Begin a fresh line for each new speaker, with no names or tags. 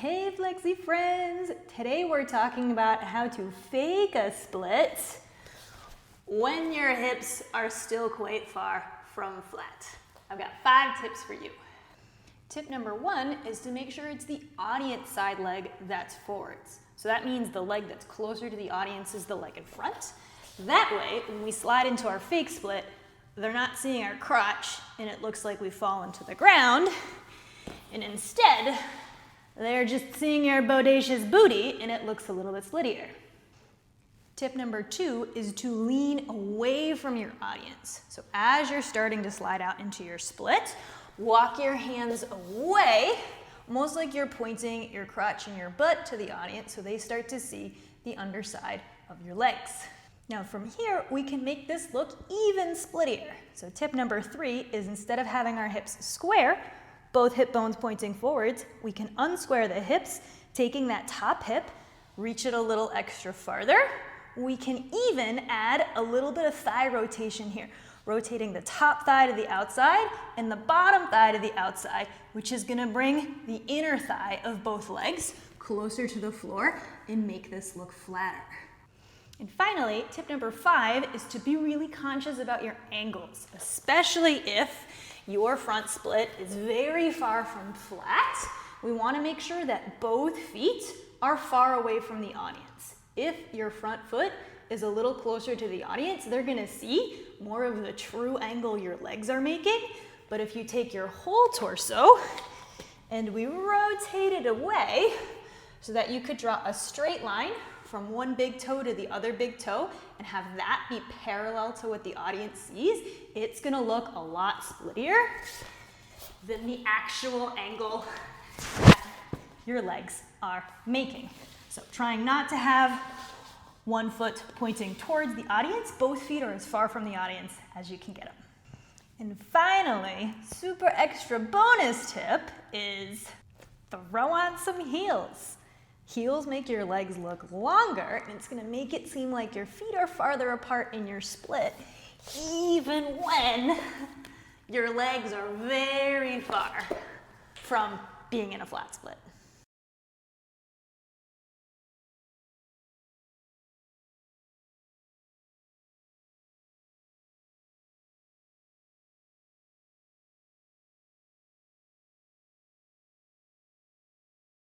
Hey Flexi friends! Today we're talking about how to fake a split when your hips are still quite far from flat. I've got 5 tips for you. Tip number 1 is to make sure it's the audience side leg that's forwards. So that means the leg that's closer to the audience is the leg in front. That way, when we slide into our fake split, they're not seeing our crotch and it looks like we've fallen to the ground. And instead, they're just seeing your bodacious booty and it looks a little bit split-ier. Tip number 2 is to lean away from your audience. So as you're starting to slide out into your split, walk your hands away, almost like you're pointing your crotch and your butt to the audience so they start to see the underside of your legs. Now from here, we can make this look even split-ier. So tip number 3 is instead of having our hips square, both hip bones pointing forwards, we can unsquare the hips, taking that top hip, reach it a little extra farther. We can even add a little bit of thigh rotation here, rotating the top thigh to the outside and the bottom thigh to the outside, which is gonna bring the inner thigh of both legs closer to the floor and make this look flatter. And finally, tip number 5 is to be really conscious about your angles, especially if your front split is very far from flat. We want to make sure that both feet are far away from the audience. If your front foot is a little closer to the audience, they're going to see more of the true angle your legs are making. But if you take your whole torso and we rotate it away so that you could draw a straight line from one big toe to the other big toe and have that be parallel to what the audience sees, it's gonna look a lot split-ier than the actual angle that your legs are making. So trying not to have one foot pointing towards the audience, both feet are as far from the audience as you can get them. And finally, super extra bonus tip is throw on some heels. Heels make your legs look longer, and it's gonna make it seem like your feet are farther apart in your split, even when your legs are very far from being in a flat split.